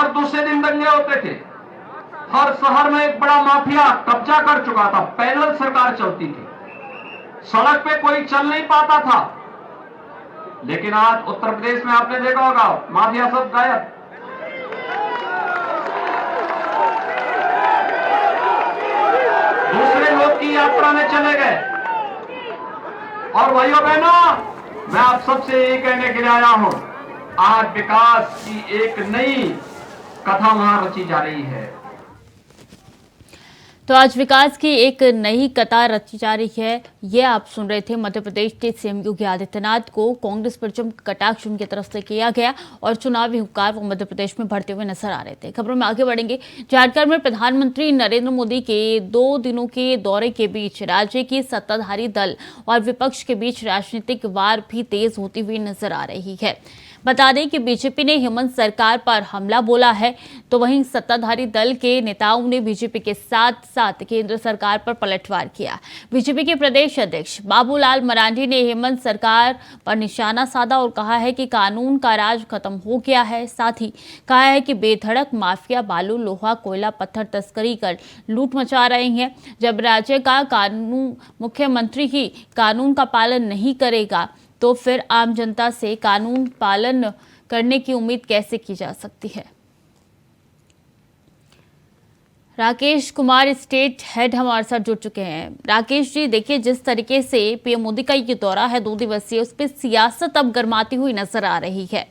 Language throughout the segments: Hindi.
हर दूसरे दिन दंगे होते थे। हर शहर में एक बड़ा माफिया कब्जा कर चुका था। पैरेलल सरकार चलती थी, सड़क पे कोई चल नहीं पाता था। लेकिन आज उत्तर प्रदेश में आपने देखा होगा, माफिया सब गायब। दूसरे लोग की यात्रा में चले गए। और भाइयों बहनों, मैं आप सबसे यही कहने के लिए आया हूं, आज विकास की एक नई कथा वहां रची जा रही है। तो आज विकास की एक नई कतार रची जा रही है। ये आप सुन रहे थे मध्य प्रदेश के सीएम योगी आदित्यनाथ को कांग्रेस पर जमकर कटाक्ष उनकी तरफ से किया गया और चुनावी हुंकार वो मध्य प्रदेश में भरते हुए नजर आ रहे थे। खबरों में आगे बढ़ेंगे। झारखंड में प्रधानमंत्री नरेंद्र मोदी के 2 दिनों के दौरे के बीच राज्य की सत्ताधारी दल और विपक्ष के बीच राजनीतिक वार भी तेज होती हुई नजर आ रही है। बता दें कि बीजेपी ने हेमंत सरकार पर हमला बोला है, तो वहीं सत्ताधारी दल के नेताओं ने बीजेपी के साथ साथ केंद्र सरकार पर पलटवार किया। बीजेपी के प्रदेश अध्यक्ष बाबूलाल मरांडी ने हेमंत सरकार पर निशाना साधा और कहा है कि कानून का राज खत्म हो गया है। साथ ही कहा है कि बेधड़क माफिया बालू, लोहा, कोयला, पत्थर तस्करी कर लूट मचा रहे हैं। जब राज्य का कानून मुख्यमंत्री ही कानून का पालन नहीं करेगा तो फिर आम जनता से कानून पालन करने की उम्मीद कैसे की जा सकती है। राकेश कुमार स्टेट हेड हमारे साथ जुड़ चुके हैं। राकेश जी, देखिए जिस तरीके से पीएम मोदी का ये दौरा है 2 दिवसीय, उस पर सियासत अब गर्माती हुई नजर आ रही है।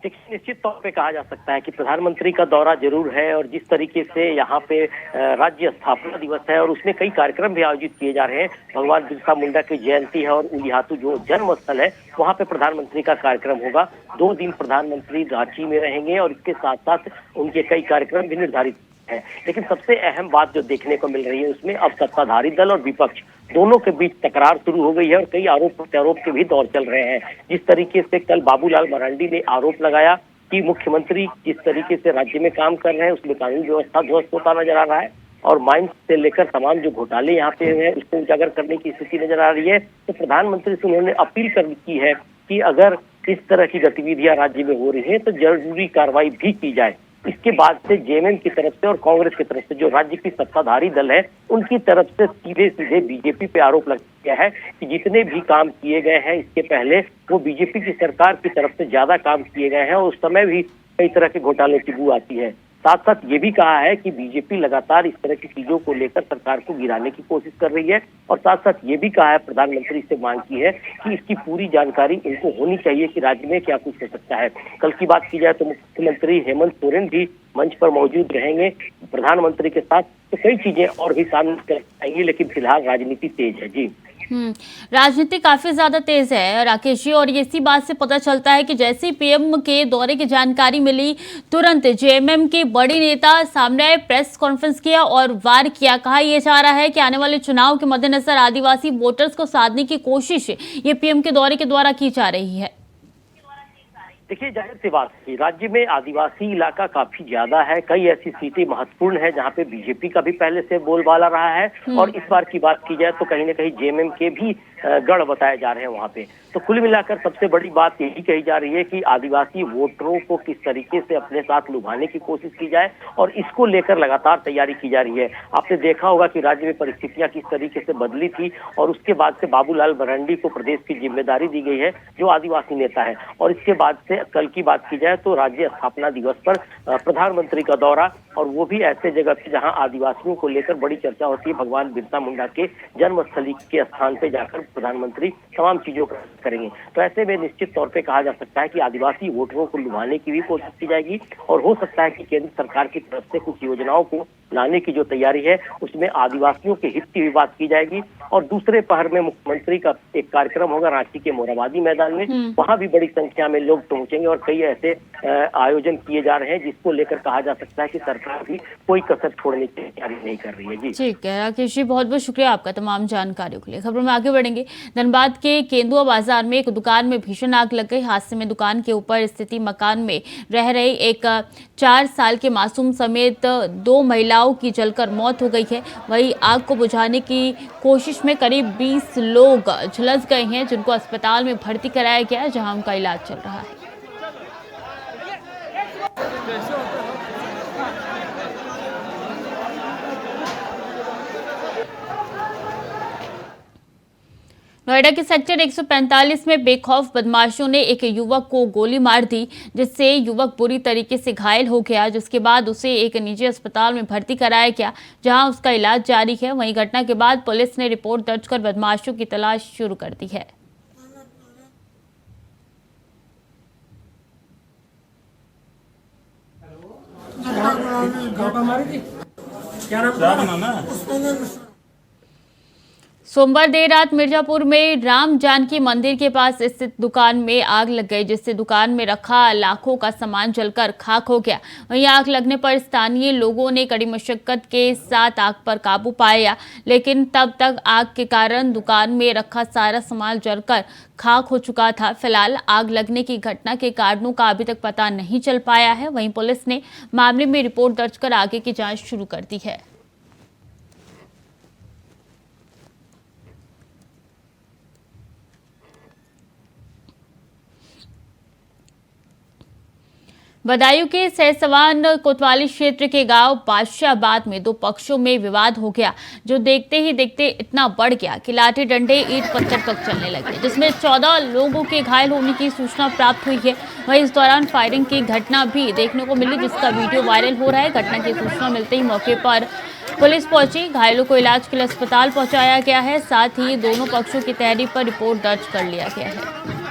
निश्चित तौर पे कहा जा सकता है कि प्रधानमंत्री का दौरा जरूर है और जिस तरीके से यहाँ पे राज्य स्थापना दिवस है और उसमें कई कार्यक्रम भी आयोजित किए जा रहे हैं। भगवान बिरसा मुंडा की जयंती है और उलिहातू जो जन्म स्थल है वहाँ पे प्रधानमंत्री का कार्यक्रम होगा। 2 दिन प्रधानमंत्री रांची में रहेंगे और इसके साथ साथ उनके कई कार्यक्रम भी निर्धारित है। लेकिन सबसे अहम बात जो देखने को मिल रही है उसमें अब सत्ताधारी दल और विपक्ष दोनों के बीच तकरार शुरू हो गई है और कई आरोप प्रत्यारोप के भी दौर चल रहे हैं। जिस तरीके से कल बाबूलाल मरांडी ने आरोप लगाया कि मुख्यमंत्री जिस तरीके से राज्य में काम कर रहे हैं उसमें कानून व्यवस्था ध्वस्त होता नजर आ रहा है और माइंस से लेकर तमाम जो घोटाले यहाँ पे हैं उसको उजागर करने की स्थिति नजर आ रही है। तो प्रधानमंत्री से उन्होंने अपील की है कि अगर इस तरह की गतिविधियां राज्य में हो रही है तो जरूरी कार्रवाई भी की जाए। इसके बाद से जेएमएम की तरफ से और कांग्रेस की तरफ से जो राज्य की सत्ताधारी दल है उनकी तरफ से सीधे सीधे बीजेपी पे आरोप लग गया है कि जितने भी काम किए गए हैं इसके पहले वो बीजेपी की सरकार की तरफ से ज्यादा काम किए गए हैं और उस समय भी कई तरह के घोटालों की बू आती है। साथ साथ ये भी कहा है कि बीजेपी लगातार इस तरह की चीजों को लेकर सरकार को गिराने की कोशिश कर रही है और साथ साथ ये भी कहा है, प्रधानमंत्री से मांग की है कि इसकी पूरी जानकारी उनको होनी चाहिए कि राज्य में क्या कुछ हो सकता है। कल की बात की जाए तो मुख्यमंत्री हेमंत सोरेन भी मंच पर मौजूद रहेंगे प्रधानमंत्री के साथ। तो कई चीजें और भी सामने आएंगी, लेकिन फिलहाल राजनीति तेज है। जी राजनीति काफी ज्यादा तेज है राकेश जी, और इसी बात से पता चलता है कि जैसे पीएम के दौरे की जानकारी मिली तुरंत जेएमएम के बड़े नेता सामने आए, प्रेस कॉन्फ्रेंस किया और वार किया। कहा यह जा रहा है कि आने वाले चुनाव के मद्देनजर आदिवासी वोटर्स को साधने की कोशिश ये पीएम के दौरे के द्वारा की जा रही है। देखिए, जाहिर सी बात है राज्य में आदिवासी इलाका काफी ज्यादा है। कई ऐसी सीटें महत्वपूर्ण है जहां पे बीजेपी का भी पहले से बोलबाला रहा है और इस बार की बात की जाए तो कहीं ना कहीं जेएमएम के भी गढ़ बताए जा रहे हैं वहां पे। तो कुल मिलाकर सबसे बड़ी बात यही कही जा रही है कि आदिवासी वोटरों को किस तरीके से अपने साथ लुभाने की कोशिश की जाए और इसको लेकर लगातार तैयारी की जा रही है। आपने देखा होगा कि राज्य में परिस्थितियां किस तरीके से बदली थी और उसके बाद से बाबूलाल मरांडी को प्रदेश की जिम्मेदारी दी गई है जो आदिवासी नेता है। और इसके बाद से कल की बात की जाए तो राज्य स्थापना दिवस पर प्रधानमंत्री का दौरा, और वो भी ऐसे जगह पे जहां आदिवासियों को लेकर बड़ी चर्चा होती है। भगवान बिरसा मुंडा के जन्मस्थली के स्थान पे जाकर प्रधानमंत्री तमाम चीजों को करेंगे। तो ऐसे में निश्चित तौर पे कहा जा सकता है कि आदिवासी वोटरों को लुभाने की भी कोशिश की जाएगी और हो सकता है कि केंद्र सरकार की तरफ से कुछ योजनाओं को लाने की जो तैयारी है उसमें आदिवासियों के हित की भी बात की जाएगी। और दूसरे पहर में मुख्यमंत्री का एक कार्यक्रम होगा रांची के मोरहाबादी मैदान में, वहां भी बड़ी संख्या में लोग पहुंचेंगे और कई ऐसे आयोजन किए जा रहे हैं जिसको लेकर कहा जा सकता है कि सरकार भी कोई कसर छोड़ने की तैयारी नहीं कर रही है। जी ठीक है राकेश जी, बहुत बहुत शुक्रिया आपका तमाम जानकारियों के लिए। खबरों में आगे बढ़ेंगे। धनबाद के केंदुआ बाजार में एक दुकान में भीषण आग लग गई। हादसे में दुकान के ऊपर स्थिति मकान में रह रहे एक 4 साल के मासूम समेत 2 महिलाओं की जलकर मौत हो गई है। वहीं आग को बुझाने की कोशिश में करीब 20 लोग झुलस गए हैं जिनको अस्पताल में भर्ती कराया गया है जहां उनका इलाज चल रहा है। नोएडा के सेक्टर 145 में बेखौफ बदमाशों ने एक युवक को गोली मार दी, जिससे युवक बुरी तरीके से घायल हो गया, जिसके बाद उसे एक निजी अस्पताल में भर्ती कराया गया, जहां उसका इलाज जारी है। वहीं घटना के बाद पुलिस ने रिपोर्ट दर्ज कर बदमाशों की तलाश शुरू कर दी है। क्या नाम है? सोमवार देर रात मिर्जापुर में राम जानकी मंदिर के पास स्थित दुकान में आग लग गई, जिससे दुकान में रखा लाखों का सामान जलकर खाक हो गया। वहीं आग लगने पर स्थानीय लोगों ने कड़ी मशक्कत के साथ आग पर काबू पाया, लेकिन तब तक आग के कारण दुकान में रखा सारा सामान जलकर खाक हो चुका था। फिलहाल आग लगने की घटना के कारणों का अभी तक पता नहीं चल पाया है। वहीं पुलिस ने मामले में रिपोर्ट दर्ज कर आगे की जाँच शुरू कर दी है। बदायूं के सहसवान कोतवाली क्षेत्र के गांव बादशाहबाद में दो पक्षों में विवाद हो गया, जो देखते ही देखते इतना बढ़ गया कि लाठी डंडे ईंट पत्थर तक चलने लगे, जिसमें 14 लोगों के घायल होने की सूचना प्राप्त हुई है। वहीं इस दौरान फायरिंग की घटना भी देखने को मिली, जिसका वीडियो वायरल हो रहा है। घटना की सूचना मिलते ही मौके पर पुलिस पहुंची, घायलों को इलाज के लिए अस्पताल पहुंचाया गया है। साथ ही दोनों पक्षों की तहरीर पर रिपोर्ट दर्ज कर लिया गया है।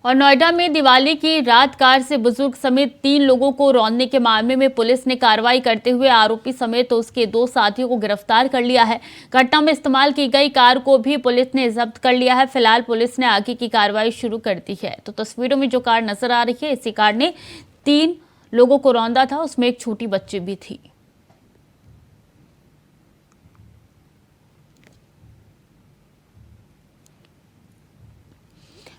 और नोएडा में दिवाली की रात कार से बुजुर्ग समेत 3 लोगों को रौंदने के मामले में पुलिस ने कार्रवाई करते हुए आरोपी समेत उसके 2 साथियों को गिरफ्तार कर लिया है। घटना में इस्तेमाल की गई कार को भी पुलिस ने जब्त कर लिया है। फिलहाल पुलिस ने आगे की कार्रवाई शुरू कर दी है। तो तस्वीरों में जो कार नजर आ रही है, इसी कार ने 3 लोगों को रौंदा था, उसमें एक छोटी बच्ची भी थी।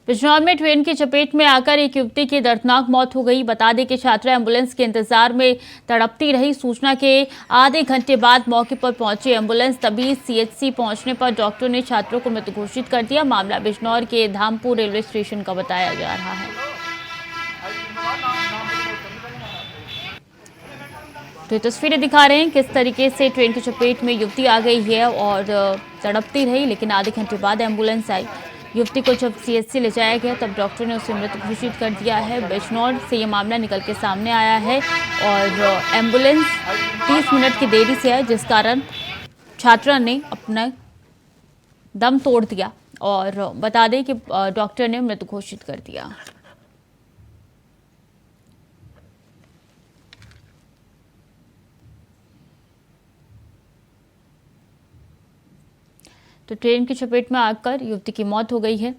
बिजनौर में ट्रेन की चपेट में आकर एक युवती की दर्दनाक मौत हो गई। बता दें कि छात्रा एम्बुलेंस के इंतजार में तड़पती रही। सूचना के आधे घंटे बाद मौके पर पहुंची एम्बुलेंस, तभी सीएचसी पहुंचने पर डॉक्टर ने छात्रों को मृत घोषित कर दिया। मामला बिजनौर के धामपुर रेलवे स्टेशन का बताया जा रहा है। तो ये तस्वीरें दिखा रहे हैं किस तरीके से ट्रेन की चपेट में युवती आ गई है और तड़पती रही, लेकिन आधे घंटे बाद एम्बुलेंस आई। युवती को जब सीएचसी ले जाया गया तब डॉक्टर ने उसे मृत घोषित कर दिया है। बिजनौर से ये मामला निकल के सामने आया है और एम्बुलेंस 30 मिनट की देरी से है, जिस कारण छात्रा ने अपना दम तोड़ दिया और बता दें कि डॉक्टर ने मृत घोषित कर दिया। तो ट्रेन की चपेट में आकर युवती की मौत हो गई है।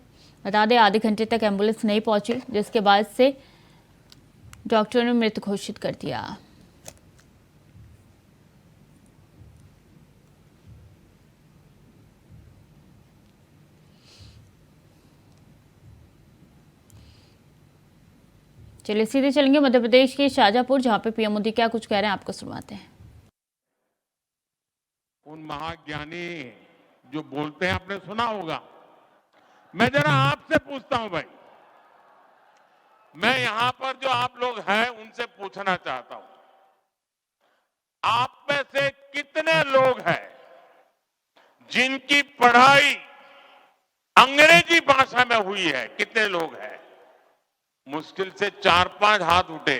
बता दें आधे घंटे तक एम्बुलेंस नहीं पहुंची, जिसके बाद से डॉक्टर ने मृत घोषित कर दिया। चलिए सीधे चलेंगे मध्य प्रदेश के शाजापुर, जहां पे पीएम मोदी क्या कुछ कह रहे हैं आपको सुनवाते हैं। उन महाज्ञानी जो बोलते हैं आपने सुना होगा। मैं जरा आपसे पूछता हूं भाई, मैं यहां पर जो आप लोग हैं उनसे पूछना चाहता हूं, आप में से कितने लोग हैं जिनकी पढ़ाई अंग्रेजी भाषा में हुई है? कितने लोग हैं? मुश्किल से 4-5 हाथ उठे,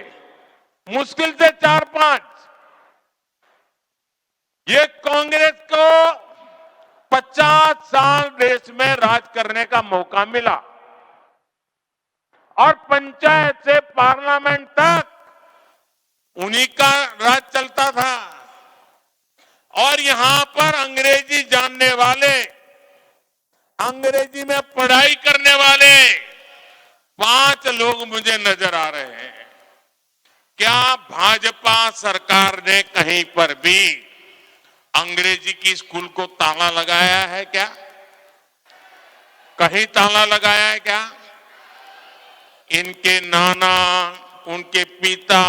मुश्किल से 4-5। ये कांग्रेस को 50 साल देश में राज करने का मौका मिला और पंचायत से पार्लियामेंट तक उन्हीं का राज चलता था। और यहां पर अंग्रेजी जानने वाले, अंग्रेजी में पढ़ाई करने वाले 5 लोग मुझे नजर आ रहे हैं। क्या भाजपा सरकार ने कहीं पर भी अंग्रेजी की स्कूल को ताला लगाया है क्या? कहीं ताला लगाया है क्या? इनके नाना, उनके पिता,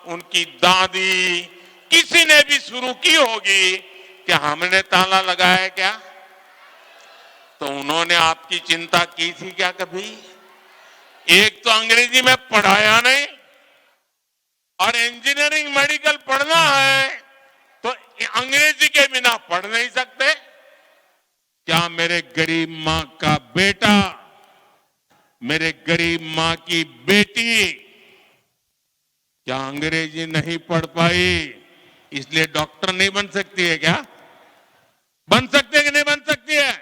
उनकी दादी, किसी ने भी शुरू की होगी कि हमने ताला लगाया है क्या? तो उन्होंने आपकी चिंता की थी क्या कभी? एक तो अंग्रेजी में पढ़ाया नहीं, और इंजीनियरिंग मेडिकल पढ़ना है तो अंग्रेजी के बिना पढ़ नहीं सकते। क्या मेरे गरीब मां का बेटा, मेरे गरीब मां की बेटी क्या अंग्रेजी नहीं पढ़ पाई इसलिए डॉक्टर नहीं बन सकती है क्या? बन सकती है कि नहीं बन सकती है?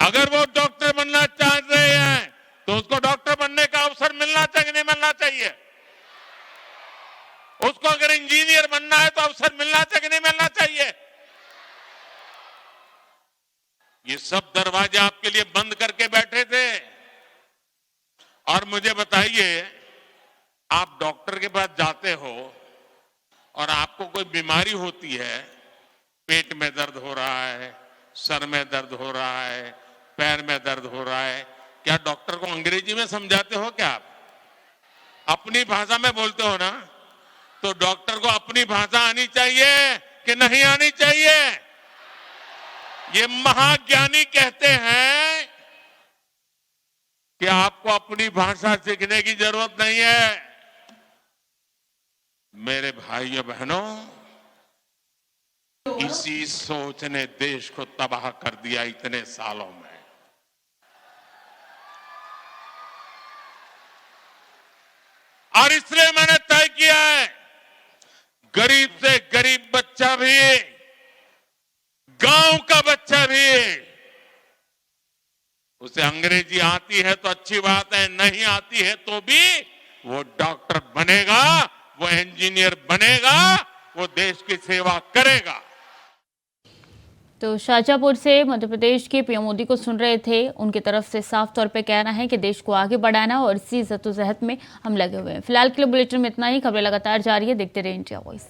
अगर वो डॉक्टर बनना चाह रहे हैं तो उसको डॉक्टर बनने का अवसर मिलना चाहिए कि नहीं मिलना चाहिए? उसको अगर इंजीनियर बनना है तो अवसर मिलना चाहिए कि नहीं मिलना चाहिए? ये सब दरवाजे आपके लिए बंद करके बैठे थे। और मुझे बताइए, आप डॉक्टर के पास जाते हो और आपको कोई बीमारी होती है, पेट में दर्द हो रहा है, सर में दर्द हो रहा है, पैर में दर्द हो रहा है, क्या डॉक्टर को अंग्रेजी में समझाते हो क्या आप? अपनी भाषा में बोलते हो ना? तो डॉक्टर को अपनी भाषा आनी चाहिए कि नहीं आनी चाहिए? ये महाज्ञानी कहते हैं कि आपको अपनी भाषा सीखने की जरूरत नहीं है। मेरे भाइयों बहनों, इसी सोच ने देश को तबाह कर दिया इतने सालों में। और इसलिए मैंने तय किया है, गरीब से गरीब बच्चा भी, गांव का बच्चा भी, उसे अंग्रेजी आती है तो अच्छी बात है, नहीं आती है तो भी वो डॉक्टर बनेगा, वो इंजीनियर बनेगा, वो देश की सेवा करेगा। तो शाजापुर से मध्य प्रदेश के पीएम मोदी को सुन रहे थे। उनकी तरफ से साफ तौर पे कहना है कि देश को आगे बढ़ाना और इसी जद्दोजहद में हम लगे हुए हैं। फिलहाल के लिए बुलेटिन में इतना ही। खबरें लगातार जारी है, देखते रहिए इंडिया वॉइस।